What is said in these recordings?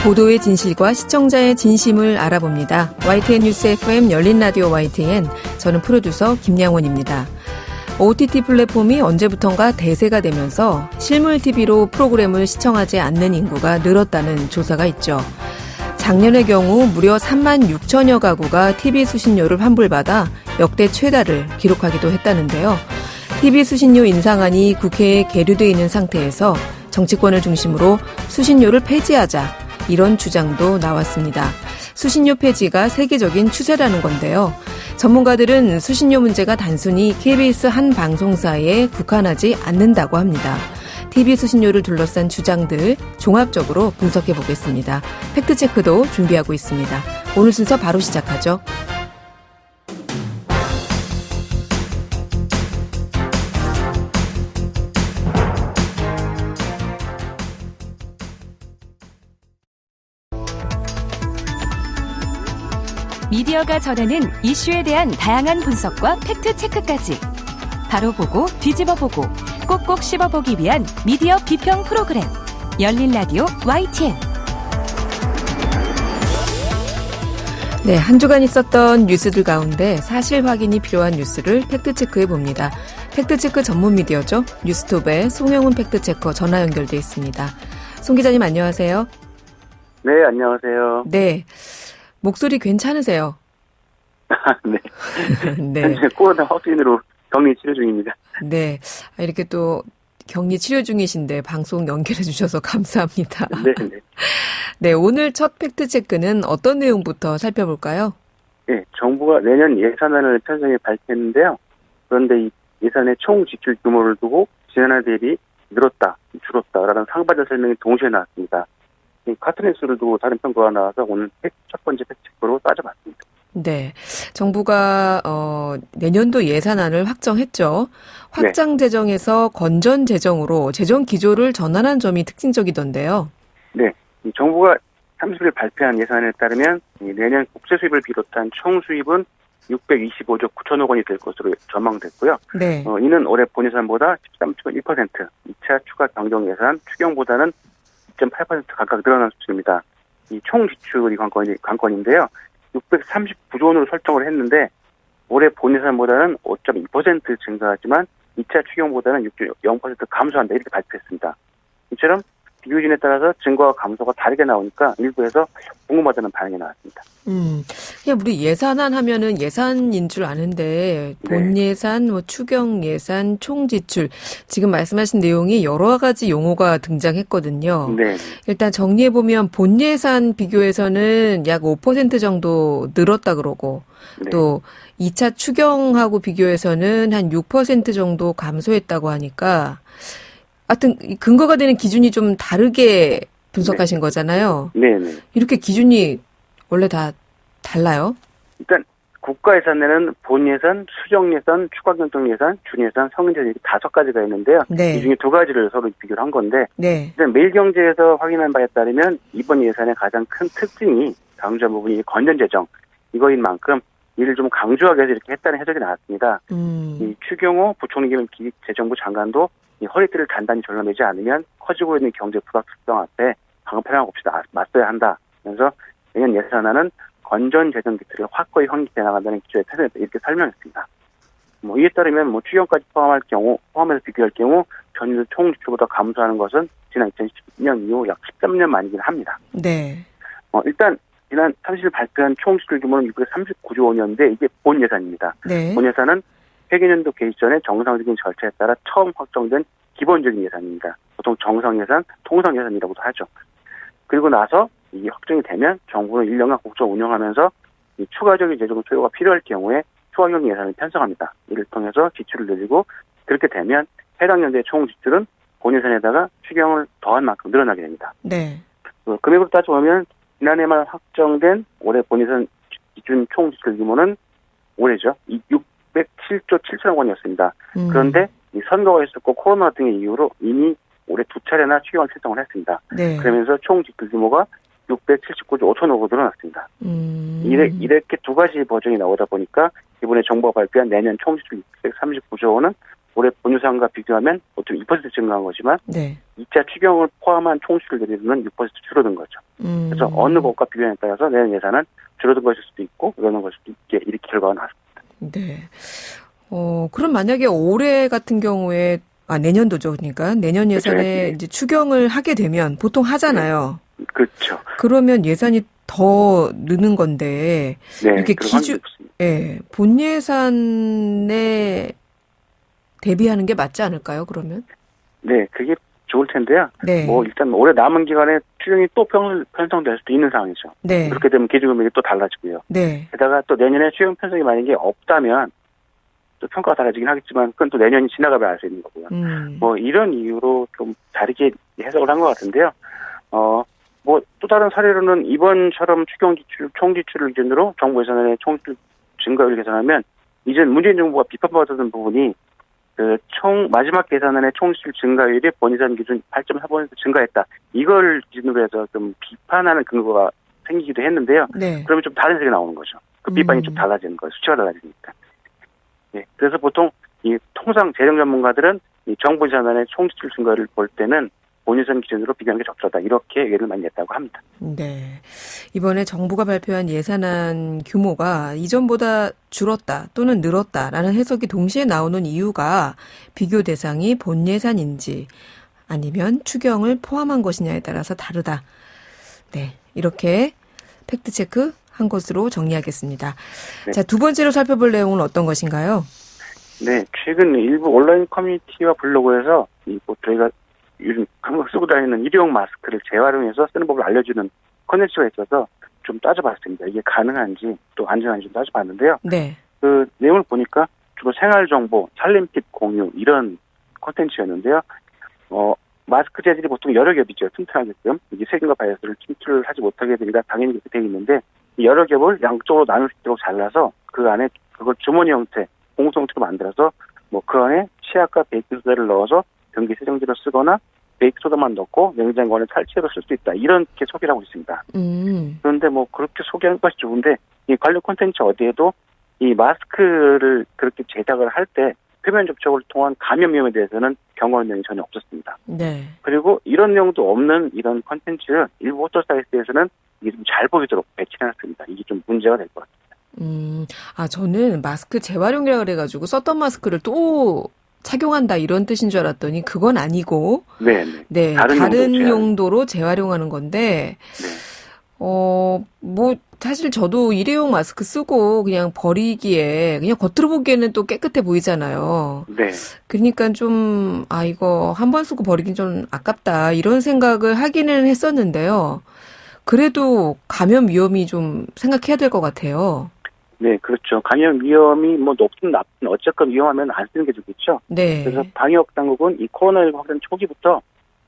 보도의 진실과 시청자의 진심을 알아봅니다. YTN 뉴스 FM 열린 라디오 YTN, 저는 프로듀서 김양원입니다. OTT 플랫폼이 언제부턴가 대세가 되면서 실물 TV로 프로그램을 시청하지 않는 인구가 늘었다는 조사가 있죠. 작년의 경우 무려 3만 6천여 가구가 TV 수신료를 환불받아 역대 최다를 기록하기도 했다는데요. TV 수신료 인상안이 국회에 계류돼 있는 상태에서 정치권을 중심으로 수신료를 폐지하자, 이런 주장도 나왔습니다. 수신료 폐지가 세계적인 추세라는 건데요. 전문가들은 수신료 문제가 단순히 KBS 한 방송사에 국한하지 않는다고 합니다. TV 수신료를 둘러싼 주장들 종합적으로 분석해 보겠습니다. 팩트체크도 준비하고 있습니다. 오늘 순서 바로 시작하죠. 미디어가 전하는 이슈에 대한 다양한 분석과 팩트체크까지 바로 보고 뒤집어 보고 꼭꼭 씹어보기 위한 미디어 비평 프로그램 열린 라디오 YTN. 네, 한 주간 있었던 뉴스들 가운데 사실 확인이 필요한 뉴스를 팩트체크해 봅니다. 팩트체크 전문 미디어죠. 뉴스톱의 송영훈 팩트체커 전화 연결돼 있습니다. 송 기자님 안녕하세요. 네, 안녕하세요. 네. 목소리 괜찮으세요? 네. 네. 현재 코로나 확진으로 격리 치료 중입니다. 네. 이렇게 또 격리 치료 중이신데 방송 연결해 주셔서 감사합니다. 네, 네. 네, 오늘 첫 팩트체크는 어떤 내용부터 살펴볼까요? 네, 정부가 내년 예산안을 편성해 발표했는데요. 그런데 이 예산의 총 지출 규모를 두고 지난해 대비 늘었다, 줄었다라는 상반된 설명이 동시에 나왔습니다. 같은 횟수를 두고 다른 평가가 나와서 오늘 첫 번째 팩트체크로 따져봤습니다. 네. 정부가 내년도 예산안을 확정했죠. 확장 재정에서 건전 재정으로 재정 기조를 전환한 점이 특징적이던데요. 네. 이 정부가 30일 발표한 예산에 따르면 내년 국제 수입을 비롯한 총 수입은 625조 9천억 원이 될 것으로 전망됐고요. 네. 이는 올해 본 예산보다 13.1%, 2차 추가 변경 예산 추경보다는 2.8% 각각 늘어난 수준입니다. 이 총 지출이 관건인데요. 639조 원으로 설정을 했는데 올해 본 예산보다는 5.2% 증가하지만 2차 추경보다는 6.0% 감소한다, 이렇게 발표했습니다. 이처럼 비교진에 따라서 증가와 감소가 다르게 나오니까 일부에서 궁금하다는 반응이 나왔습니다. 그냥 우리 예산안 하면은 예산인 줄 아는데 본 예산, 추경 예산, 총 지출, 지금 말씀하신 내용이 여러 가지 용어가 등장했거든요. 네. 일단 정리해 보면 본 예산 비교해서는 약 5% 정도 늘었다 그러고, 네. 또 2차 추경하고 비교해서는 한 6% 정도 감소했다고 하니까, 하여튼 근거가 되는 기준이 좀 다르게 분석하신 거잖아요. 네. 이렇게 기준이 원래 다 달라요? 일단 국가 예산에는 본 예산, 수정 예산, 추가 변경 예산, 준 예산, 성인 예산 이렇게 5가지가 있는데요. 네. 이 중에 2가지를 서로 비교를 한 건데, 네. 일단 매일경제에서 확인한 바에 따르면 이번 예산의 가장 큰 특징이 강조한 부분이 건전 재정 이거인 만큼 이를 좀 강조하게 해서 이렇게 했다는 해석이 나왔습니다. 이 추경호 부총리 겸 기획재정부 장관도 이 허리띠를 단단히 졸라매지 않으면 커지고 있는 경제 불확실성 앞에 방패랑 없이 맞서야 한다. 그래서 내년 예산안은 건전 재정 기틀을 확고히 확립해 나간다는 기조에 태생했다, 이렇게 설명했습니다. 이에 따르면 추경까지 포함해서 비교할 경우 전년 총 지출보다 감소하는 것은 지난 2010년 이후 약 13년 만이긴 합니다. 네. 일단 지난 30일 발표한 총 지출 규모는 639조 원이었는데 이게 본 예산입니다. 네. 본 예산은 회계년도 개시 전에 정상적인 절차에 따라 처음 확정된 기본적인 예산입니다. 보통 정상예산, 통상예산이라고도 하죠. 그리고 나서 이게 확정이 되면 정부는 1년간 국정 운영하면서 이 추가적인 재정 소요가 필요할 경우에 추가경 예산을 편성합니다. 이를 통해서 지출을 늘리고 그렇게 되면 해당 연도의 총 지출은 본 예산에다가 추경을 더한 만큼 늘어나게 됩니다. 네. 금액으로 따져보면 지난해 말 확정된 올해 본 예산 기준 총 지출 규모는 올해죠. 607조 7천억 원이었습니다. 그런데 이 선거가 있었고 코로나 등의 이유로 이미 올해 2차례나 추경을 편성을 했습니다. 네. 그러면서 총 지출 규모가 679조 5천억으로 늘어났습니다. 이렇게 2가지 버전이 나오다 보니까 이번에 정부가 발표한 내년 총 지출 639조 원은 올해 본유산과 비교하면 보통 2% 증가한 거지만 네. 2차 추경을 포함한 총수출 대비는 6% 줄어든 거죠. 그래서 어느 것과 비교에 따라서 내년 예산은 줄어든 것일 수도 있고 늘어난 것일 수도 있게 이렇게 결과가 나왔습니다. 네. 그럼 만약에 올해 같은 경우에 내년도죠. 그러니까 내년 예산에 그렇죠. 이제 추경을 하게 되면 보통 하잖아요. 네. 그렇죠. 그러면 예산이 더 느는 건데 네, 이렇게 본 예산에 대비하는 게 맞지 않을까요? 그러면? 네, 그게 좋을 텐데요. 네. 일단 올해 남은 기간에 추경이 또 편성될 수도 있는 상황이죠. 네. 그렇게 되면 기준금액이 또 달라지고요. 네. 게다가 또 내년에 추경 편성이 만약에 없다면 또 평가가 달라지긴 하겠지만 그건 또 내년이 지나가면 알 수 있는 거고요. 이런 이유로 좀 다르게 해석을 한 것 같은데요. 또 다른 사례로는 이번처럼 총지출을 기준으로 정부 예산의 총지출 증가율을 계산하면 이전 문재인 정부가 비판받았던 부분이 마지막 계산안의 총지출 증가율이 본예산 기준 8.4% 증가했다. 이걸 기준으로 해서 좀 비판하는 근거가 생기기도 했는데요. 네. 그러면 좀 다른 색이 나오는 거죠. 그 비판이 좀 달라지는 거예요. 수치가 달라지니까. 네. 그래서 보통 통상 재정 전문가들은 이 정부 예산안의 총지출 증가율을 볼 때는 본예산 기준으로 비교하는 게 적절하다. 이렇게 의견을 많이 냈다고 합니다. 네. 이번에 정부가 발표한 예산안 규모가 이전보다 줄었다 또는 늘었다라는 해석이 동시에 나오는 이유가 비교 대상이 본 예산인지 아니면 추경을 포함한 것이냐에 따라서 다르다. 네. 이렇게 팩트체크 한 것으로 정리하겠습니다. 네. 자, 두 번째로 살펴볼 내용은 어떤 것인가요? 네. 최근 일부 온라인 커뮤니티와 블로그에서 저희가 요즘 한국 쓰고 다니는 일회용 마스크를 재활용해서 쓰는 법을 알려주는 콘텐츠가 있어서 좀 따져봤습니다. 이게 가능한지 또 안전한지 좀 따져봤는데요. 네. 그 내용을 보니까 주로 생활정보, 살림팁 공유 이런 콘텐츠였는데요. 마스크 재질이 보통 여러 겹이죠. 튼튼하게끔. 이게 세균과 바이러스를 침투를 하지 못하게 되니까 당연히 그렇게 되어 있는데 이 여러 겹을 양쪽으로 나눌 수 있도록 잘라서 그 안에 그걸 주머니 형태, 공성체로 만들어서 그 안에 치약과 베이킹소다를 넣어서 변기 세정제로 쓰거나 베이킹소다만 넣고 냉장고에 탈취해서 쓸 수 있다. 이렇게 소개를 하고 있습니다. 그런데 그렇게 소개하는 것이 좋은데 이 관련 콘텐츠 어디에도 이 마스크를 그렇게 제작을 할 때 표면 접촉을 통한 감염 위험에 대해서는 경고하는 내용이 전혀 없었습니다. 네. 그리고 이런 내용도 없는 이런 콘텐츠 일부 포털 사이트에서는 이게 좀 잘 보이도록 배치해놨습니다. 이게 좀 문제가 될 것 같습니다. 저는 마스크 재활용이라 그래가지고 썼던 마스크를 또 착용한다 이런 뜻인 줄 알았더니 그건 아니고 네, 다른 용도로 재활용하는 건데 사실 저도 일회용 마스크 쓰고 그냥 버리기에 그냥 겉으로 보기에는 또 깨끗해 보이잖아요. 네. 그러니까 좀 이거 한 번 쓰고 버리긴 좀 아깝다 이런 생각을 하기는 했었는데요. 그래도 감염 위험이 좀 생각해야 될 것 같아요. 네, 그렇죠. 감염 위험이 높든 낮든 어쨌건 위험하면 안 쓰는 게 좋겠죠. 네. 그래서 방역 당국은 이 코로나19 확산 초기부터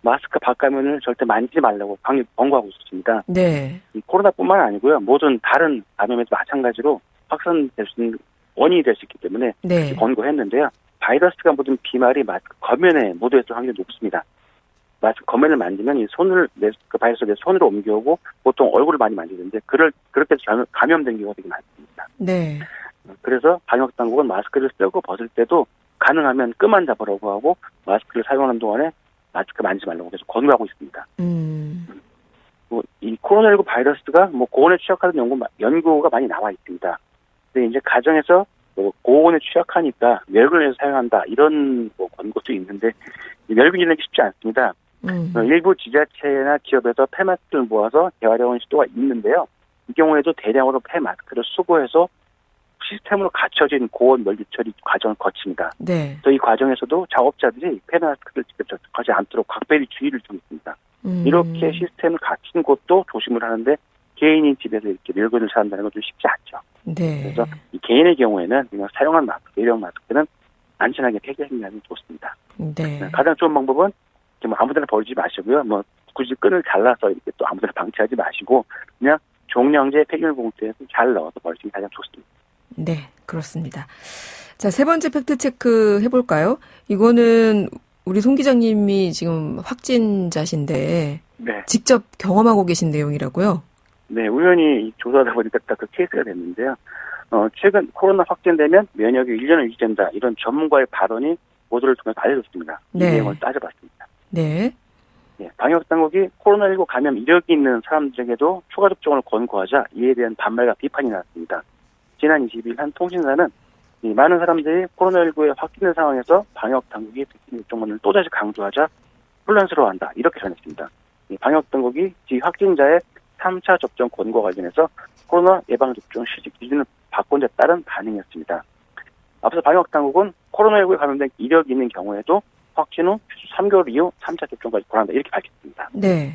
마스크 바깥면을 절대 만지지 말라고 권고하고 있었습니다. 네. 이 코로나뿐만 아니고요. 모든 다른 감염에도 마찬가지로 확산될 수 있는 원인이 될 수 있기 때문에 네. 권고했는데요. 바이러스가 묻은 비말이 마스크 겉면에 묻어있을 확률이 높습니다. 마스크 겉면을 만지면 이 그 바이러스가 손으로 옮겨오고 보통 얼굴을 많이 만지는데 그렇게 해서 감염된 경우가 되게 많습니다. 네. 그래서 방역 당국은 마스크를 쓰고 벗을 때도 가능하면 끈만 잡으라고 하고 마스크를 사용하는 동안에 마스크 만지지 말라고 계속 권고하고 있습니다. 이 코로나19 바이러스가 고온에 취약하는 연구가 많이 나와 있습니다. 근데 이제 가정에서 고온에 취약하니까 멸균을 사용한다 이런 권고도 있는데 멸균 일으키기 쉽지 않습니다. 일부 지자체나 기업에서 폐마스크를 모아서 재활용하는 시도가 있는데요. 이 경우에도 대량으로 폐마스크를 수거해서 시스템으로 갖춰진 고온 멸균 처리 과정을 거칩니다. 네. 또 이 과정에서도 작업자들이 폐마스크를 직접 접촉하지 않도록 각별히 주의를 좀 있습니다. 이렇게 시스템을 갖춘 곳도 조심을 하는데 개인이 집에서 이렇게 멸균을 사용한다는 건 좀 쉽지 않죠. 네. 그래서 이 개인의 경우에는 그냥 사용한 마스크, 일회용 마스크는 안전하게 폐기하는 게 좋습니다. 네. 가장 좋은 방법은 아무데나 버리지 마시고요. 굳이 끈을 잘라서 이렇게 또 아무데나 방치하지 마시고 그냥 종량제 폐기물 봉투에 잘 넣어서 버리시는 게 가장 좋습니다. 네, 그렇습니다. 자, 세 번째 팩트체크 해볼까요? 이거는 우리 송 기자님이 지금 확진자신데 네. 직접 경험하고 계신 내용이라고요? 네, 우연히 조사하다 보니까 딱 그 케이스가 됐는데요. 최근 코로나 확진되면 면역이 1년을 유지된다 이런 전문가의 발언이 보도를 통해서 알려줬습니다. 이 내용을 따져봤습니다. 네. 방역당국이 코로나19 감염 이력이 있는 사람들에게도 추가 접종을 권고하자 이에 대한 반발과 비판이 나왔습니다. 지난 22일 한 통신사는 많은 사람들이 코로나19에 확진된 상황에서 방역당국이 백신 접종을 또다시 강조하자 혼란스러워한다. 이렇게 전했습니다. 방역당국이 확진자의 3차 접종 권고 관련해서 코로나 예방접종 실시 기준을 바꾼 데 따른 반응이었습니다. 앞서 방역당국은 코로나19에 감염된 이력이 있는 경우에도 확진 후 3개월 이후 3차 접종까지 권한다. 이렇게 밝혔습니다. 네.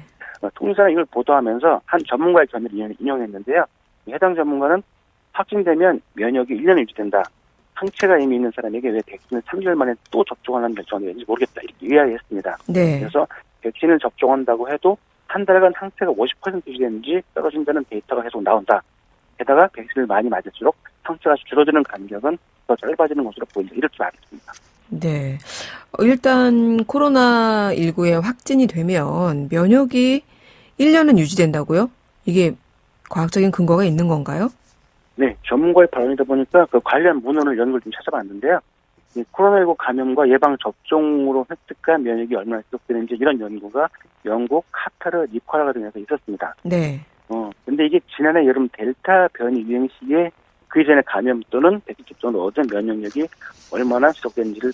통신사는 이걸 보도하면서 한 전문가의 견해를 인용했는데요. 해당 전문가는 확진되면 면역이 1년 유지된다. 상체가 이미 있는 사람에게 왜 백신을 3개월 만에 또 접종하는 결정이 되는지 모르겠다. 이렇게 이야기했습니다. 네. 그래서 백신을 접종한다고 해도 한 달간 상체가 50% 유지되는지 떨어진다는 데이터가 계속 나온다. 게다가 백신을 많이 맞을수록 상체가 줄어드는 간격은 더 짧아지는 것으로 보인다. 이렇게 말했습니다. 네. 일단 코로나19에 확진이 되면 면역이 1년은 유지된다고요? 이게 과학적인 근거가 있는 건가요? 네. 전문가의 발언이다 보니까 그 관련 문헌을 연구를 좀 찾아봤는데요. 이 코로나19 감염과 예방 접종으로 획득한 면역이 얼마나 지속되는지 이런 연구가 영국, 카타르, 니카라과 등에서 있었습니다. 네. 근데 이게 지난해 여름 델타 변이 유행 시기에 그 이전에 감염 또는 백신 접종으로 얻은 면역력이 얼마나 지속되는지를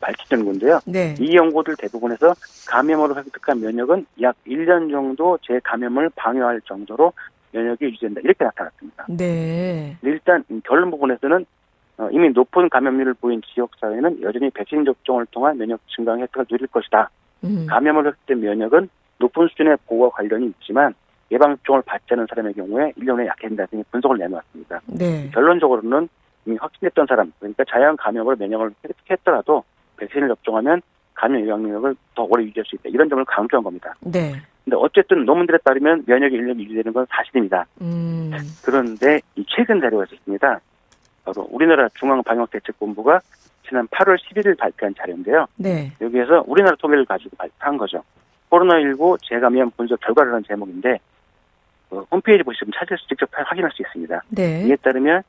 밝히는 건데요. 네. 이 연구들 대부분에서 감염으로 획득한 면역은 약 1년 정도 재감염을 방어할 정도로 면역이 유지된다. 이렇게 나타났습니다. 네. 일단 결론 부분에서는 이미 높은 감염률을 보인 지역사회는 여전히 백신 접종을 통한 면역 증강 혜택을 누릴 것이다. 감염을 획득된 면역은 높은 수준의 보호와 관련이 있지만 예방접종을 받지 않은 사람의 경우에 1년에 약해진다 등의 분석을 내놓았습니다. 네. 결론적으로는 이미 확진됐던 사람, 그러니까 자연 감염으로 면역을 획득했더라도 백신을 접종하면 감염 예방력을 더 오래 유지할 수 있다. 이런 점을 강조한 겁니다. 네. 근데 어쨌든 논문들에 따르면 면역이 1년 유지되는 건 사실입니다. 그런데 이 최근 자료가 있습니다. 바로 우리나라 중앙방역대책본부가 지난 8월 11일 발표한 자료인데요. 네. 여기에서 우리나라 통계를 가지고 발표한 거죠. 코로나19 재감염 분석 결과라는 제목인데 홈페이지 보시면 직접 확인할 수 있습니다. 네. 이에 따르면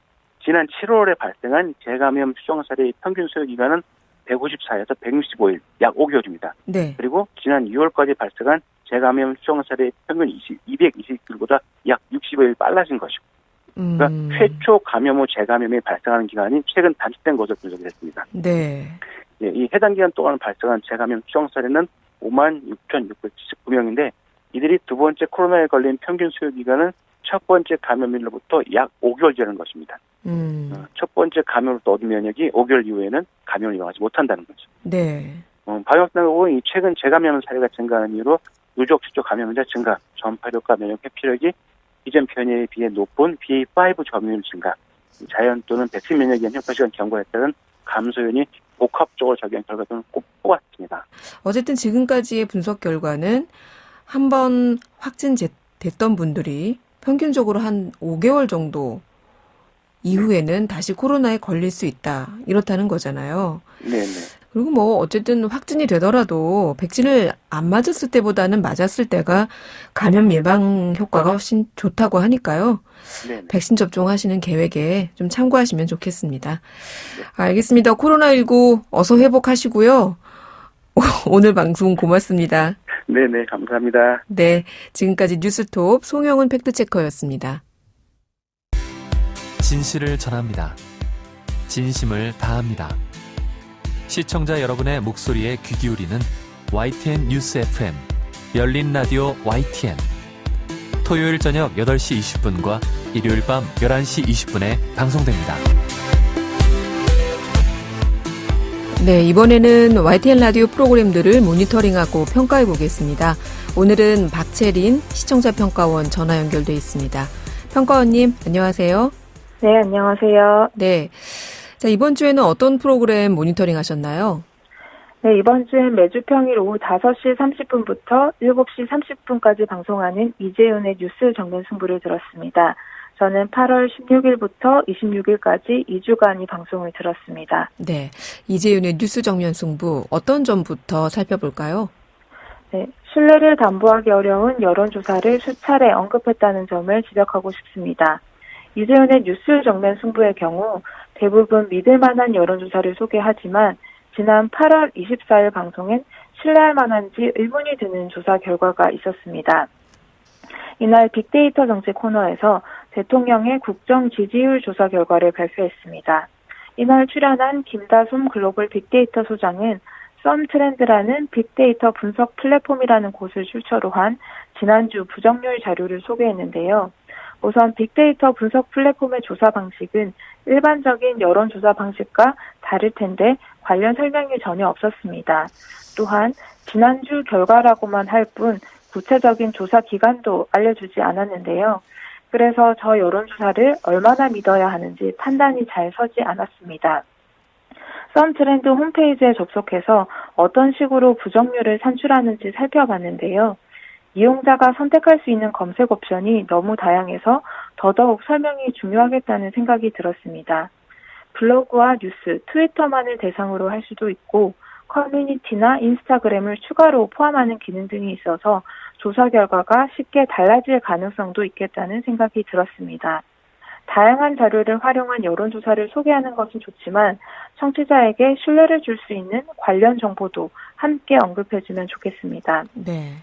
지난 7월에 발생한 재감염 추정 사례의 평균 소요 기간은 154에서 165일, 약 5개월입니다. 네. 그리고 지난 6월까지 발생한 재감염 추정 사례의 평균 220일보다 약 65일 빨라진 것이고, 그러니까 최초 감염 후 재감염이 발생하는 기간이 최근 단축된 것으로 분석이 됐습니다. 네. 이 해당 기간 동안 발생한 재감염 추정 사례는 56,679명인데 이들이 두 번째 코로나에 걸린 평균 소요 기간은 첫 번째 감염일로부터 약 5개월 지나는 것입니다. 첫 번째 감염으로부터 얻은 면역이 5개월 이후에는 감염을 이용하지 못한다는 거죠. 네. 방역당국은 최근 재감염 사례가 증가하는 이유로 누적 지속 감염자 증가, 전파력과 면역 회피력이 이전 변이에 비해 높은 BA.5 점유율 증가, 자연 또는 백신 면역에 대한 효과 시간 경과에 따른 감소 요인이 복합적으로 작용한 결과 등을 꼭 뽑았습니다. 어쨌든 지금까지의 분석 결과는 한번 확진됐던 분들이 평균적으로 한 5개월 정도 이후에는 다시 코로나에 걸릴 수 있다. 이렇다는 거잖아요. 네네. 그리고 어쨌든 확진이 되더라도 백신을 안 맞았을 때보다는 맞았을 때가 감염 예방 효과가 훨씬 좋다고 하니까요. 네네. 백신 접종하시는 계획에 좀 참고하시면 좋겠습니다. 알겠습니다. 코로나19 어서 회복하시고요. 오늘 방송 고맙습니다. 네네, 감사합니다. 네, 지금까지 뉴스톱 송영은 팩트체커였습니다. 진실을 전합니다. 진심을 다합니다. 시청자 여러분의 목소리에 귀 기울이는 YTN 뉴스 FM 열린 라디오 YTN 토요일 저녁 8시 20분과 일요일 밤 11시 20분에 방송됩니다. 네, 이번에는 YTN 라디오 프로그램들을 모니터링하고 평가해 보겠습니다. 오늘은 박채린 시청자 평가원 전화 연결돼 있습니다. 평가원님, 안녕하세요. 네, 안녕하세요. 네. 자, 이번 주에는 어떤 프로그램 모니터링 하셨나요? 네, 이번 주엔 매주 평일 오후 5시 30분부터 7시 30분까지 방송하는 이재윤의 뉴스 정면 승부를 들었습니다. 저는 8월 16일부터 26일까지 2주간 이 방송을 들었습니다. 네, 이재윤의 뉴스 정면 승부 어떤 점부터 살펴볼까요? 네, 신뢰를 담보하기 어려운 여론조사를 수차례 언급했다는 점을 지적하고 싶습니다. 이재윤의 뉴스 정면 승부의 경우 대부분 믿을 만한 여론조사를 소개하지만 지난 8월 24일 방송엔 신뢰할 만한지 의문이 드는 조사 결과가 있었습니다. 이날 빅데이터 정책 코너에서 대통령의 국정 지지율 조사 결과를 발표했습니다. 이날 출연한 김다솜 글로벌 빅데이터 소장은 썸트렌드라는 빅데이터 분석 플랫폼이라는 곳을 출처로 한 지난주 부정률 자료를 소개했는데요. 우선 빅데이터 분석 플랫폼의 조사 방식은 일반적인 여론조사 방식과 다를 텐데 관련 설명이 전혀 없었습니다. 또한 지난주 결과라고만 할 뿐 구체적인 조사 기간도 알려주지 않았는데요. 그래서 저 여론조사를 얼마나 믿어야 하는지 판단이 잘 서지 않았습니다. 썸트렌드 홈페이지에 접속해서 어떤 식으로 부정률을 산출하는지 살펴봤는데요. 이용자가 선택할 수 있는 검색 옵션이 너무 다양해서 더더욱 설명이 중요하겠다는 생각이 들었습니다. 블로그와 뉴스, 트위터만을 대상으로 할 수도 있고 커뮤니티나 인스타그램을 추가로 포함하는 기능 등이 있어서 조사 결과가 쉽게 달라질 가능성도 있겠다는 생각이 들었습니다. 다양한 자료를 활용한 여론조사를 소개하는 것은 좋지만 청취자에게 신뢰를 줄 수 있는 관련 정보도 함께 언급해주면 좋겠습니다. 네.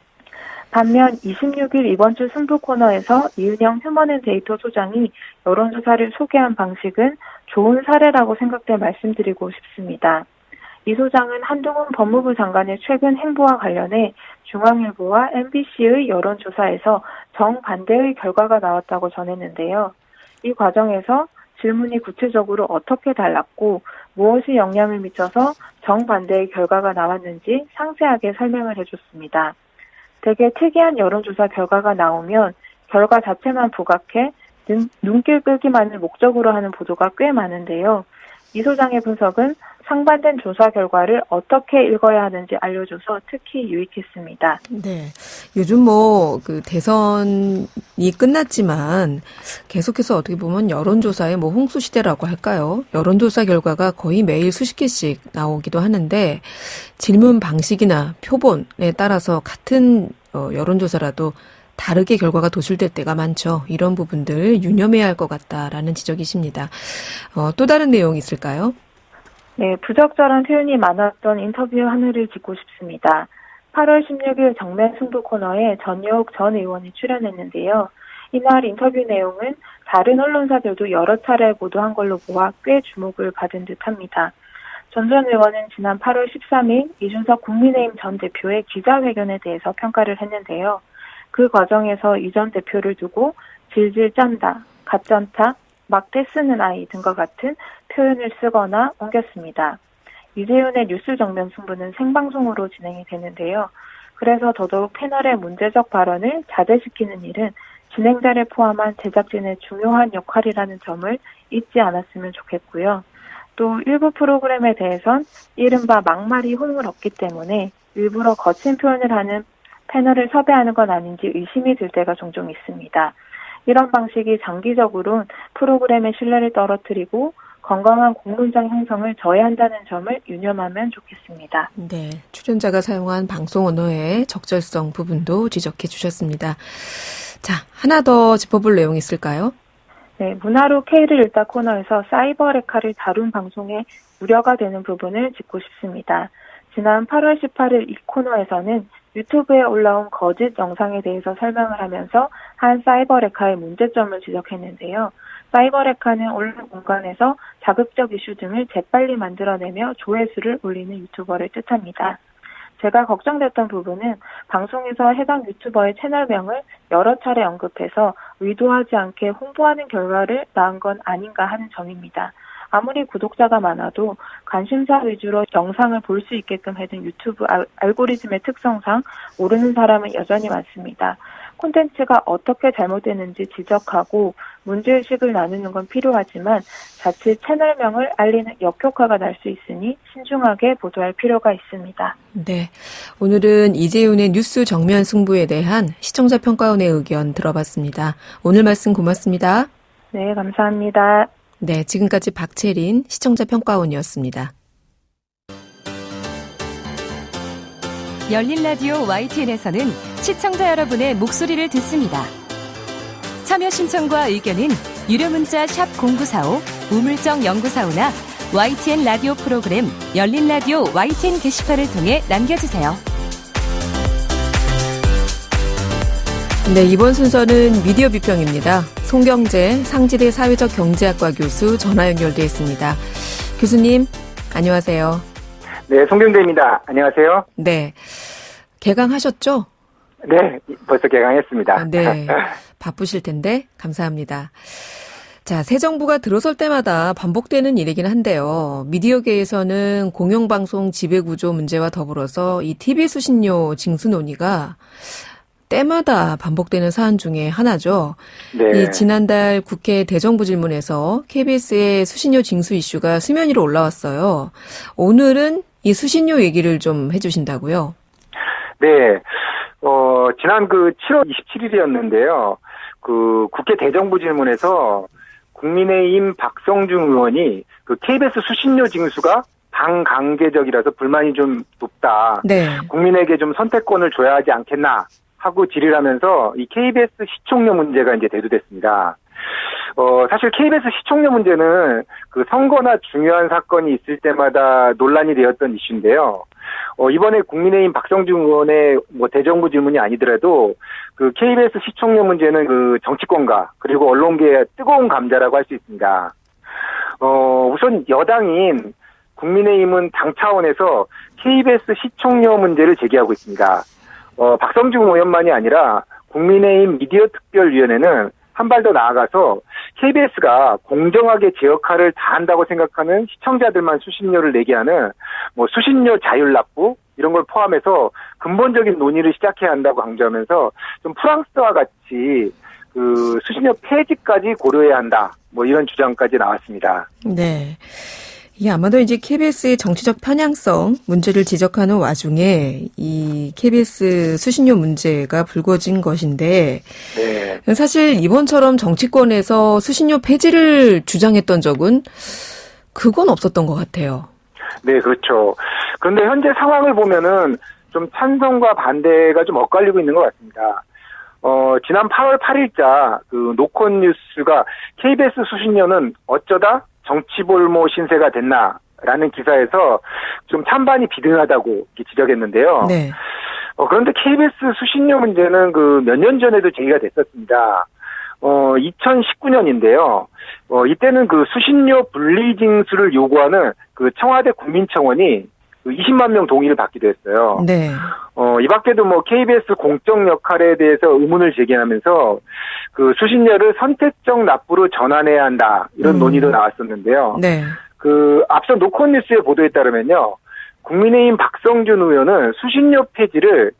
반면 26일 이번 주 승부 코너에서 이은영 휴먼앤데이터 소장이 여론조사를 소개한 방식은 좋은 사례라고 생각돼 말씀드리고 싶습니다. 이 소장은 한동훈 법무부 장관의 최근 행보와 관련해 중앙일보와 MBC의 여론조사에서 정반대의 결과가 나왔다고 전했는데요. 이 과정에서 질문이 구체적으로 어떻게 달랐고 무엇이 영향을 미쳐서 정반대의 결과가 나왔는지 상세하게 설명을 해줬습니다. 되게 특이한 여론조사 결과가 나오면 결과 자체만 부각해 눈길 끌기만을 목적으로 하는 보도가 꽤 많은데요. 이 소장의 분석은 상반된 조사 결과를 어떻게 읽어야 하는지 알려줘서 특히 유익했습니다. 네. 요즘 대선이 끝났지만 계속해서 어떻게 보면 여론조사의 홍수 시대라고 할까요? 여론조사 결과가 거의 매일 수십 개씩 나오기도 하는데 질문 방식이나 표본에 따라서 같은 여론조사라도 다르게 결과가 도출될 때가 많죠. 이런 부분들 유념해야 할 것 같다라는 지적이십니다. 또 다른 내용이 있을까요? 네, 부적절한 표현이 많았던 인터뷰 하나를 짚고 싶습니다. 8월 16일 정면 승부 코너에 전여욱 전 의원이 출연했는데요. 이날 인터뷰 내용은 다른 언론사들도 여러 차례 보도한 걸로 보아 꽤 주목을 받은 듯합니다. 전 전 의원은 지난 8월 13일 이준석 국민의힘 전 대표의 기자회견에 대해서 평가를 했는데요. 그 과정에서 이 전 대표를 두고 질질 짠다, 가짠다, 막대 쓰는 아이 등과 같은 표현을 쓰거나 옮겼습니다. 이재훈의 뉴스 정면 승부는 생방송으로 진행이 되는데요. 그래서 더더욱 패널의 문제적 발언을 자제시키는 일은 진행자를 포함한 제작진의 중요한 역할이라는 점을 잊지 않았으면 좋겠고요. 또 일부 프로그램에 대해선 이른바 막말이 호응을 얻기 때문에 일부러 거친 표현을 하는 패널을 섭외하는 건 아닌지 의심이 들 때가 종종 있습니다. 이런 방식이 장기적으로는 프로그램의 신뢰를 떨어뜨리고 건강한 공론장 형성을 저해한다는 점을 유념하면 좋겠습니다. 네, 출연자가 사용한 방송 언어의 적절성 부분도 지적해 주셨습니다. 자, 하나 더 짚어볼 내용이 있을까요? 네, 문화로 K를 읽다 코너에서 사이버 레카를 다룬 방송에 우려가 되는 부분을 짚고 싶습니다. 지난 8월 18일 이 코너에서는 유튜브에 올라온 거짓 영상에 대해서 설명을 하면서 한 사이버 레카의 문제점을 지적했는데요. 사이버 레카는 온라인 공간에서 자극적 이슈 등을 재빨리 만들어내며 조회수를 올리는 유튜버를 뜻합니다. 제가 걱정됐던 부분은 방송에서 해당 유튜버의 채널명을 여러 차례 언급해서 의도하지 않게 홍보하는 결과를 낳은 건 아닌가 하는 점입니다. 아무리 구독자가 많아도 관심사 위주로 영상을 볼 수 있게끔 해둔 유튜브 알고리즘의 특성상 모르는 사람은 여전히 많습니다. 콘텐츠가 어떻게 잘못됐는지 지적하고 문제의식을 나누는 건 필요하지만 자칫 채널명을 알리는 역효과가 날 수 있으니 신중하게 보도할 필요가 있습니다. 네, 오늘은 이재훈의 뉴스 정면 승부에 대한 시청자 평가원의 의견 들어봤습니다. 오늘 말씀 고맙습니다. 네, 감사합니다. 네, 지금까지 박채린 시청자 평가원이었습니다. 열린 라디오 YTN에서는 시청자 여러분의 목소리를 듣습니다. 참여 신청과 의견은 유료 문자 샵 0945, 우물정 0945나 YTN 라디오 프로그램 열린 라디오 YTN 게시판을 통해 남겨주세요. 네, 이번 순서는 미디어 비평입니다. 송경재 상지대 사회적 경제학과 교수 전화 연결돼 있습니다. 교수님, 안녕하세요. 네, 송경재입니다. 안녕하세요. 네, 개강하셨죠? 네, 벌써 개강했습니다. 네, 바쁘실 텐데 감사합니다. 자, 새 정부가 들어설 때마다 반복되는 일이긴 한데요. 미디어계에서는 공영방송 지배구조 문제와 더불어서 이 TV 수신료 징수 논의가 때마다 반복되는 사안 중에 하나죠. 네. 이 지난달 국회 대정부 질문에서 KBS의 수신료 징수 이슈가 수면 위로 올라왔어요. 오늘은 이 수신료 얘기를 좀 해주신다고요? 네. 지난 7월 27일이었는데요. 국회 대정부 질문에서 국민의힘 박성중 의원이 KBS 수신료 징수가 반강제적이라서 불만이 좀 높다. 네. 국민에게 좀 선택권을 줘야 하지 않겠나 하고 질의를 하면서 이 KBS 시청료 문제가 이제 대두됐습니다. 사실 KBS 시청료 문제는 선거나 중요한 사건이 있을 때마다 논란이 되었던 이슈인데요. 이번에 국민의힘 박성중 의원의 대정부 질문이 아니더라도 KBS 시청료 문제는 정치권과 그리고 언론계의 뜨거운 감자라고 할 수 있습니다. 우선 여당인 국민의힘은 당 차원에서 KBS 시청료 문제를 제기하고 있습니다. 박성중 의원만이 아니라 국민의힘 미디어특별위원회는 한 발 더 나아가서 KBS가 공정하게 제 역할을 다한다고 생각하는 시청자들만 수신료를 내게 하는 수신료 자율 납부 이런 걸 포함해서 근본적인 논의를 시작해야 한다고 강조하면서 좀 프랑스와 같이 수신료 폐지까지 고려해야 한다. 이런 주장까지 나왔습니다. 네. 이게 아마도 이제 KBS의 정치적 편향성 문제를 지적하는 와중에 이 KBS 수신료 문제가 불거진 것인데 네. 사실 이번처럼 정치권에서 수신료 폐지를 주장했던 적은 그건 없었던 것 같아요. 네, 그렇죠. 그런데 현재 상황을 보면은 좀 찬성과 반대가 좀 엇갈리고 있는 것 같습니다. 지난 8월 8일자 노컷 뉴스가 KBS 수신료는 어쩌다 정치볼모 신세가 됐나라는 기사에서 좀 찬반이 비등하다고 이렇게 지적했는데요. 네. 그런데 KBS 수신료 문제는 몇 년 전에도 제기가 됐었습니다. 2019년인데요. 이때는 수신료 분리징수를 요구하는 청와대 국민청원이 20만 명 동의를 받기도 했어요. 네. 이 밖에도 KBS 공적 역할에 대해서 의문을 제기하면서 수신료를 선택적 납부로 전환해야 한다. 이런 논의도 나왔었는데요. 네. 앞서 노컷 뉴스의 보도에 따르면요. 국민의힘 박성준 의원은 수신료 폐지를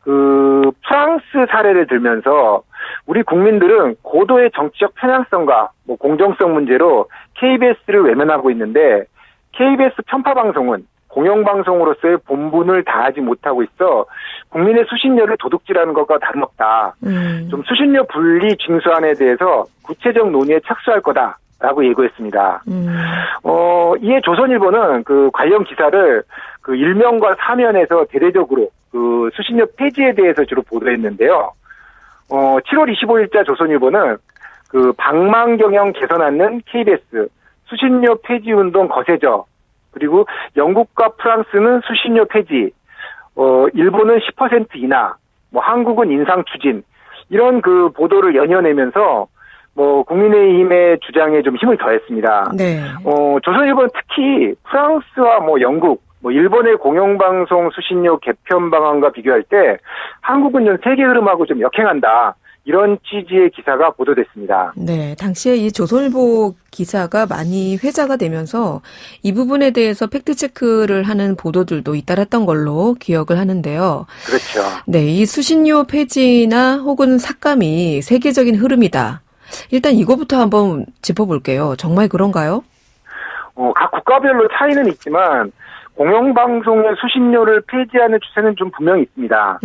프랑스 사례를 들면서 우리 국민들은 고도의 정치적 편향성과 공정성 문제로 KBS를 외면하고 있는데 KBS 편파방송은 공영방송으로서의 본분을 다하지 못하고 있어 국민의 수신료를 도둑질하는 것과 다름없다. 좀 수신료 분리 징수안에 대해서 구체적 논의에 착수할 거다라고 예고했습니다. 이에 조선일보는 관련 기사를 일면과 사면에서 대대적으로 수신료 폐지에 대해서 주로 보도했는데요. 7월 25일자 조선일보는 방망경영 개선 않는 KBS 수신료 폐지 운동 거세져. 그리고 영국과 프랑스는 수신료 폐지, 일본은 10% 인하, 한국은 인상 추진, 이런 보도를 연이어내면서 국민의힘의 주장에 좀 힘을 더했습니다. 네. 조선일보는 특히 프랑스와 영국, 일본의 공영방송 수신료 개편 방안과 비교할 때 한국은 좀 세계 흐름하고 좀 역행한다. 이런 취지의 기사가 보도됐습니다. 네, 당시에 이 조선일보 기사가 많이 회자가 되면서 이 부분에 대해서 팩트체크를 하는 보도들도 잇따랐던 걸로 기억을 하는데요. 그렇죠. 네, 이 수신료 폐지나 혹은 삭감이 세계적인 흐름이다. 일단 이거부터 한번 짚어볼게요. 정말 그런가요? 각 국가별로 차이는 있지만 공영방송의 수신료를 폐지하는 추세는 좀 분명히 있습니다.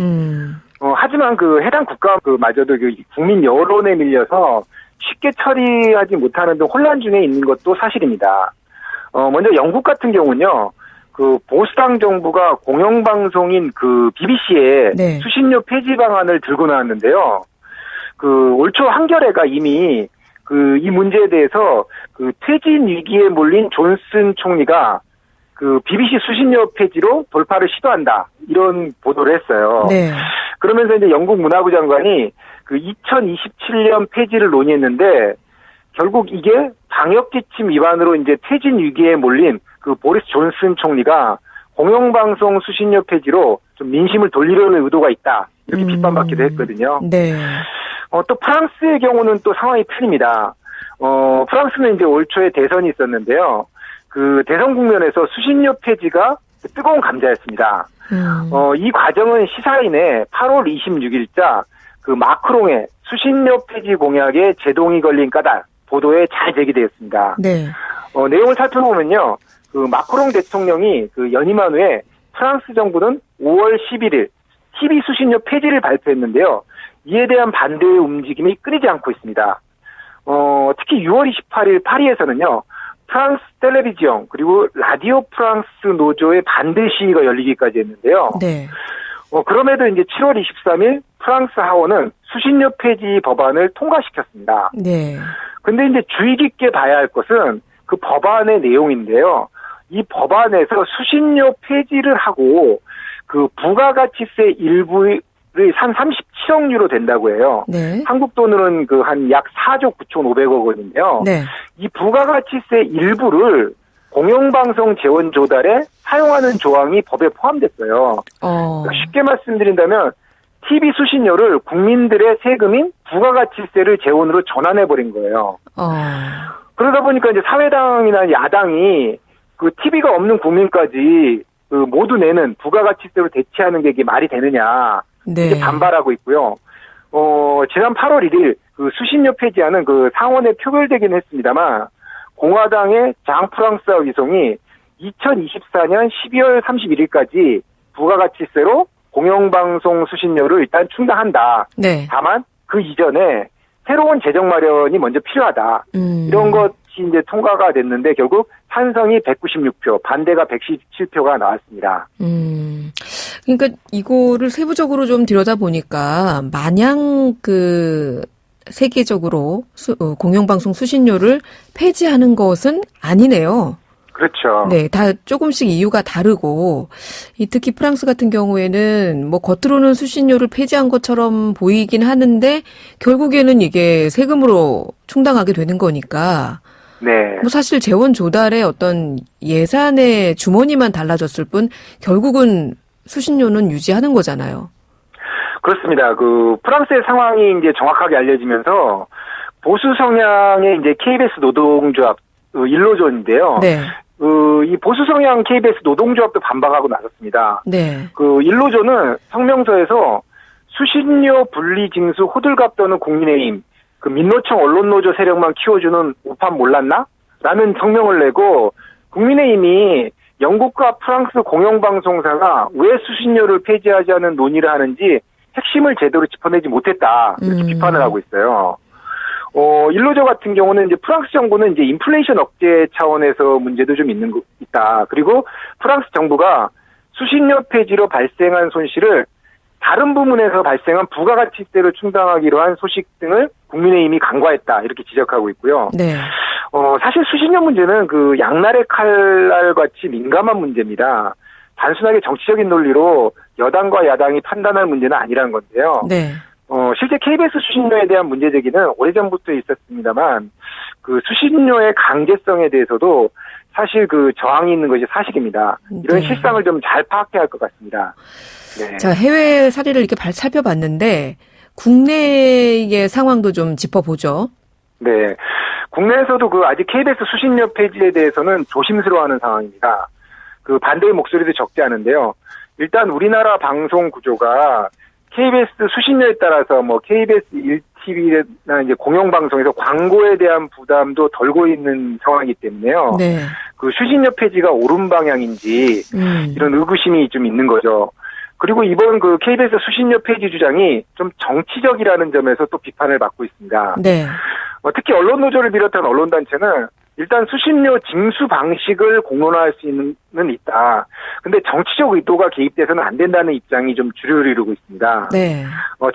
하지만 해당 국가마저도 국민 여론에 밀려서 쉽게 처리하지 못하는 등 혼란 중에 있는 것도 사실입니다. 먼저 영국 같은 경우는요, 보수당 정부가 공영방송인 BBC에 네. 수신료 폐지 방안을 들고 나왔는데요. 올 초 한겨레가 이미 이 문제에 대해서 퇴진 위기에 몰린 존슨 총리가 BBC 수신료 폐지로 돌파를 시도한다. 이런 보도를 했어요. 네. 그러면서 이제 영국 문화부 장관이 2027년 폐지를 논의했는데 결국 이게 방역지침 위반으로 이제 퇴진 위기에 몰린 보리스 존슨 총리가 공영방송 수신료 폐지로 좀 민심을 돌리려는 의도가 있다. 이렇게 비판받기도 했거든요. 네. 또 프랑스의 경우는 또 상황이 틀립니다. 프랑스는 이제 올 초에 대선이 있었는데요. 대선 국면에서 수신료 폐지가 뜨거운 감자였습니다. 이 과정은 시사인의 8월 26일자 마크롱의 수신료 폐지 공약에 제동이 걸린 까닭 보도에 잘 제기되었습니다. 네. 내용을 살펴보면요. 마크롱 대통령이 연임한 후에 프랑스 정부는 5월 11일 TV 수신료 폐지를 발표했는데요. 이에 대한 반대의 움직임이 끊이지 않고 있습니다. 특히 6월 28일 파리에서는요. 프랑스 텔레비전 그리고 라디오 프랑스 노조의 반대 시위가 열리기까지 했는데요. 네. 그럼에도 이제 7월 23일 프랑스 하원은 수신료 폐지 법안을 통과시켰습니다. 네. 근데 이제 주의 깊게 봐야 할 것은 법안의 내용인데요. 이 법안에서 수신료 폐지를 하고 부가가치세 일부를 한 37억 유로 된다고 해요. 네. 한국 돈으로는 한 약 4조 9,500억 원인데요. 네. 이 부가가치세 일부를 공영방송 재원 조달에 사용하는 조항이 법에 포함됐어요. 쉽게 말씀드린다면 TV 수신료를 국민들의 세금인 부가가치세를 재원으로 전환해버린 거예요. 그러다 보니까 이제 사회당이나 야당이 TV가 없는 국민까지 모두 내는 부가가치세로 대체하는 게 이게 말이 되느냐. 네. 이제 반발하고 있고요. 지난 8월 1일 수신료 폐지안은 상원에 표결되긴 했습니다만 공화당의 장 프랑스와 위송이 2024년 12월 31일까지 부가가치세로 공영방송 수신료를 일단 충당한다. 네. 다만 그 이전에 새로운 재정 마련이 먼저 필요하다. 이런 것이 이제 통과가 됐는데 결국 찬성이 196표, 반대가 117표가 나왔습니다. 그러니까 이거를 세부적으로 좀 들여다보니까 마냥 세계적으로 공영방송 수신료를 폐지하는 것은 아니네요. 그렇죠. 네, 다 조금씩 이유가 다르고, 특히 프랑스 같은 경우에는 겉으로는 수신료를 폐지한 것처럼 보이긴 하는데 결국에는 이게 세금으로 충당하게 되는 거니까. 네. 사실 재원 조달의 어떤 예산의 주머니만 달라졌을 뿐 결국은 수신료는 유지하는 거잖아요. 그렇습니다. 프랑스의 상황이 이제 정확하게 알려지면서 보수 성향의 이제 KBS 노동조합 일로조인데요. 네. 이 보수 성향 KBS 노동조합도 반박하고 나섰습니다. 네. 일로조는 성명서에서 수신료 분리 징수 호들갑 떠는 국민의힘, 민노총 언론노조 세력만 키워주는 우판 몰랐나? 라는 성명을 내고 국민의힘이 영국과 프랑스 공영방송사가 왜 수신료를 폐지하자는 논의를 하는지 핵심을 제대로 짚어내지 못했다. 이렇게 비판을 하고 있어요. 일로조 같은 경우는 이제 프랑스 정부는 이제 인플레이션 억제 차원에서 문제도 좀 있다. 그리고 프랑스 정부가 수신료 폐지로 발생한 손실을 다른 부문에서 발생한 부가가치세를 충당하기로 한 소식 등을 국민의힘이 간과했다. 이렇게 지적하고 있고요. 네. 사실 수신료 문제는 양날의 칼날 같이 민감한 문제입니다. 단순하게 정치적인 논리로 여당과 야당이 판단할 문제는 아니라는 건데요. 네. 실제 KBS 수신료에 대한 문제 제기는 오래전부터 있었습니다만 수신료의 강제성에 대해서도 사실 저항이 있는 것이 사실입니다. 이런 네. 실상을 좀 잘 파악해야 할 것 같습니다. 네. 자, 해외 사례를 이렇게 살펴봤는데 국내의 상황도 좀 짚어보죠. 네. 국내에서도 아직 KBS 수신료 폐지에 대해서는 조심스러워하는 상황입니다. 반대의 목소리도 적지 않은데요. 일단 우리나라 방송 구조가 KBS 수신료에 따라서 KBS 1TV나 이제 공영방송에서 광고에 대한 부담도 덜고 있는 상황이기 때문에요. 네. 수신료 폐지가 옳은 방향인지 이런 의구심이 좀 있는 거죠. 그리고 이번 KBS 수신료 폐지 주장이 좀 정치적이라는 점에서 또 비판을 받고 있습니다. 네. 특히 언론노조를 비롯한 언론단체는 일단 수신료 징수 방식을 공론화할 수는 있다. 근데 정치적 의도가 개입돼서는 안 된다는 입장이 좀 주류를 이루고 있습니다. 네.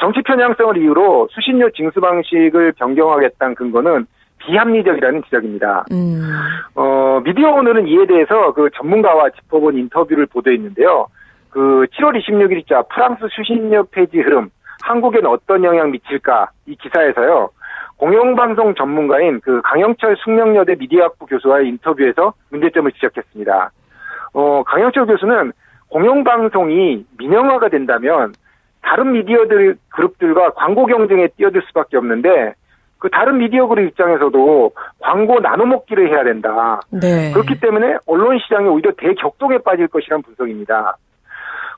정치 편향성을 이유로 수신료 징수 방식을 변경하겠다는 근거는 비합리적이라는 지적입니다. 미디어 오늘은 이에 대해서 그 전문가와 짚어본 인터뷰를 보도했는데요. 그 7월 26일자 프랑스 수신료 폐지 흐름, 한국에는 어떤 영향 미칠까 이 기사에서요. 공영방송 전문가인 그 강영철 숙명여대 미디어학부 교수와의 인터뷰에서 문제점을 지적했습니다. 강영철 교수는 공영방송이 민영화가 된다면 다른 미디어들 그룹들과 광고 경쟁에 뛰어들 수밖에 없는데 그 다른 미디어 그룹 입장에서도 광고 나눠먹기를 해야 된다. 네. 그렇기 때문에 언론 시장이 오히려 대격동에 빠질 것이라는 분석입니다.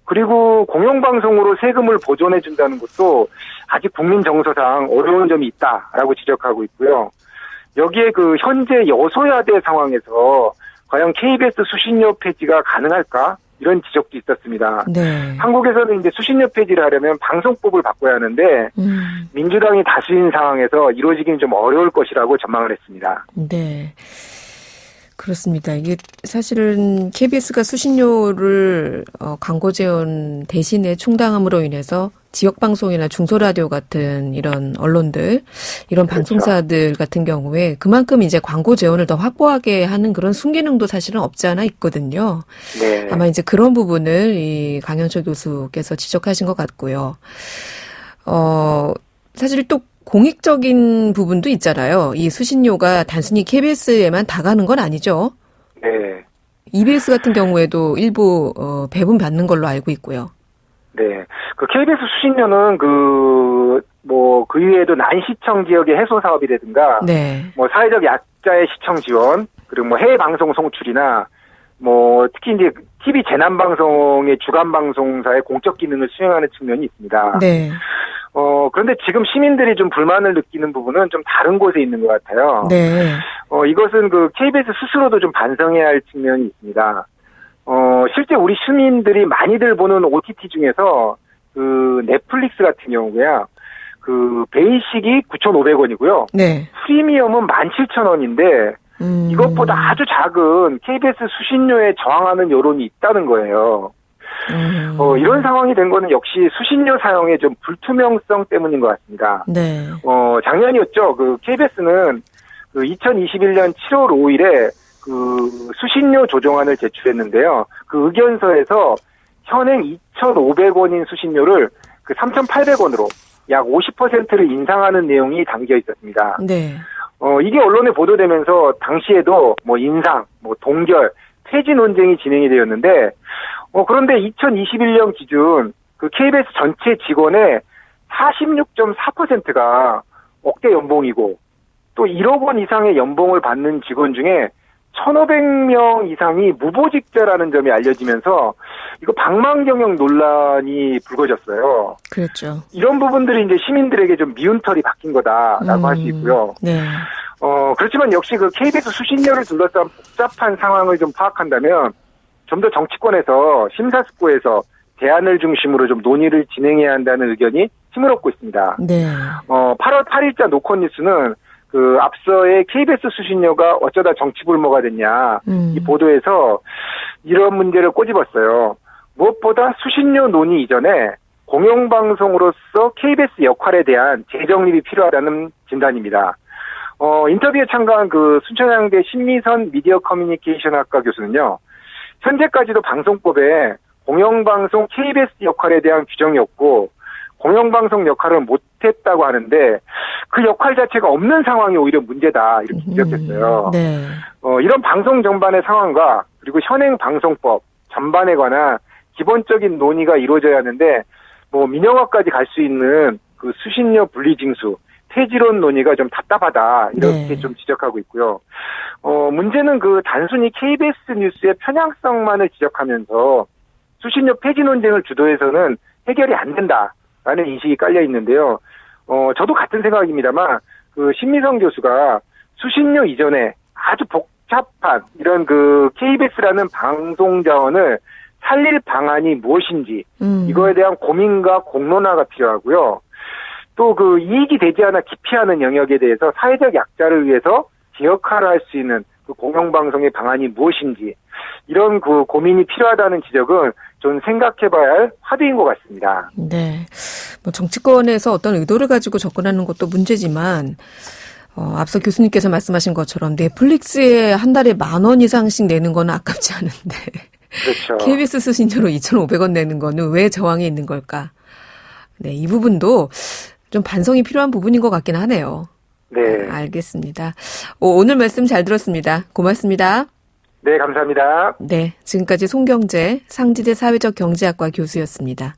그리고 공영방송으로 세금을 보존해 준다는 것도 아직 국민 정서상 어려운 점이 있다라고 지적하고 있고요. 여기에 그 현재 여소야대 상황에서 과연 KBS 수신료 폐지가 가능할까? 이런 지적도 있었습니다. 네. 한국에서는 이제 수신료 폐지를 하려면 방송법을 바꿔야 하는데 민주당이 다수인 상황에서 이루어지기는 좀 어려울 것이라고 전망을 했습니다. 네. 그렇습니다. 이게 사실은 KBS가 수신료를 광고 재원 대신에 충당함으로 인해서 지역방송이나 중소라디오 같은 이런 언론들, 이런 그렇죠. 방송사들 같은 경우에 그만큼 이제 광고 재원을 더 확보하게 하는 그런 순기능도 사실은 없지 않아 있거든요. 네. 아마 이제 그런 부분을 이 강영철 교수께서 지적하신 것 같고요. 사실 또 공익적인 부분도 있잖아요. 이 수신료가 단순히 KBS에만 다 가는 건 아니죠. 네. EBS 같은 경우에도 일부 배분 받는 걸로 알고 있고요. 네. 그 KBS 수신료는 그 이외에도 난시청 지역의 해소 사업이라든가 네. 사회적 약자의 시청 지원, 그리고 해외 방송 송출이나 특히 이제 TV 재난 방송의 주간 방송사의 공적 기능을 수행하는 측면이 있습니다. 네. 그런데 지금 시민들이 좀 불만을 느끼는 부분은 좀 다른 곳에 있는 것 같아요. 네. 이것은 그 KBS 스스로도 좀 반성해야 할 측면이 있습니다. 실제 우리 시민들이 많이들 보는 OTT 중에서 그 넷플릭스 같은 경우야 그 베이식이 9,500원이고요. 네. 프리미엄은 17,000원인데 이것보다 아주 작은 KBS 수신료에 저항하는 여론이 있다는 거예요. 이런 상황이 된 거는 역시 수신료 사용의 좀 불투명성 때문인 것 같습니다. 네. 작년이었죠. 그 KBS는 그 2021년 7월 5일에 그 수신료 조정안을 제출했는데요. 그 의견서에서 현행 2,500원인 수신료를 그 3,800원으로 약 50%를 인상하는 내용이 담겨 있었습니다. 네. 이게 언론에 보도되면서 당시에도 인상, 동결, 폐지 논쟁이 진행이 되었는데, 그런데 2021년 기준 그 KBS 전체 직원의 46.4%가 억대 연봉이고 또 1억 원 이상의 연봉을 받는 직원 중에 1,500명 이상이 무보직자라는 점이 알려지면서 이거 방망경영 논란이 불거졌어요. 그렇죠. 이런 부분들이 이제 시민들에게 좀 미운털이 박힌 거다라고 할 수 있고요. 네. 그렇지만 역시 그 KBS 수신료를 둘러싼 복잡한 상황을 좀 파악한다면 좀 더 정치권에서 심사숙고해서 대안을 중심으로 좀 논의를 진행해야 한다는 의견이 힘을 얻고 있습니다. 네. 8월 8일자 노컷뉴스는 그 앞서의 KBS 수신료가 어쩌다 정치불모가 됐냐 이 보도에서 이런 문제를 꼬집었어요. 무엇보다 수신료 논의 이전에 공영방송으로서 KBS 역할에 대한 재정립이 필요하다는 진단입니다. 인터뷰에 참가한 그 순천향대 신미선 미디어 커뮤니케이션 학과 교수는요. 현재까지도 방송법에 공영방송 KBS 역할에 대한 규정이 없고 공영방송 역할을 못했다고 하는데 그 역할 자체가 없는 상황이 오히려 문제다 이렇게 지적했어요. 네. 이런 방송 전반의 상황과 그리고 현행 방송법 전반에 관한 기본적인 논의가 이루어져야 하는데 민영화까지 갈 수 있는 그 수신료 분리징수 폐지론 논의가 좀 답답하다 이렇게 네. 좀 지적하고 있고요. 문제는 그 단순히 KBS 뉴스의 편향성만을 지적하면서 수신료 폐지 논쟁을 주도해서는 해결이 안 된다라는 인식이 깔려 있는데요. 저도 같은 생각입니다만 그 신미성 교수가 수신료 이전에 아주 복잡한 이런 그 KBS라는 방송 자원을 살릴 방안이 무엇인지 이거에 대한 고민과 공론화가 필요하고요. 또 그 이익이 되지 않아 기피하는 영역에 대해서 사회적 약자를 위해서 제 역할을 할 수 있는 그 공영방송의 방안이 무엇인지 이런 그 고민이 필요하다는 지적은 좀 생각해봐야 할 화두인 것 같습니다. 네. 정치권에서 어떤 의도를 가지고 접근하는 것도 문제지만 앞서 교수님께서 말씀하신 것처럼 넷플릭스에 한 달에 10,000원 이상씩 내는 거는 아깝지 않은데. 그렇죠. KBS 수신료로 2,500원 내는 거는 왜 저항이 있는 걸까? 네, 이 부분도 좀 반성이 필요한 부분인 것 같긴 하네요. 네. 알겠습니다. 오늘 말씀 잘 들었습니다. 고맙습니다. 네, 감사합니다. 네, 지금까지 송경재 상지대 사회적 경제학과 교수였습니다.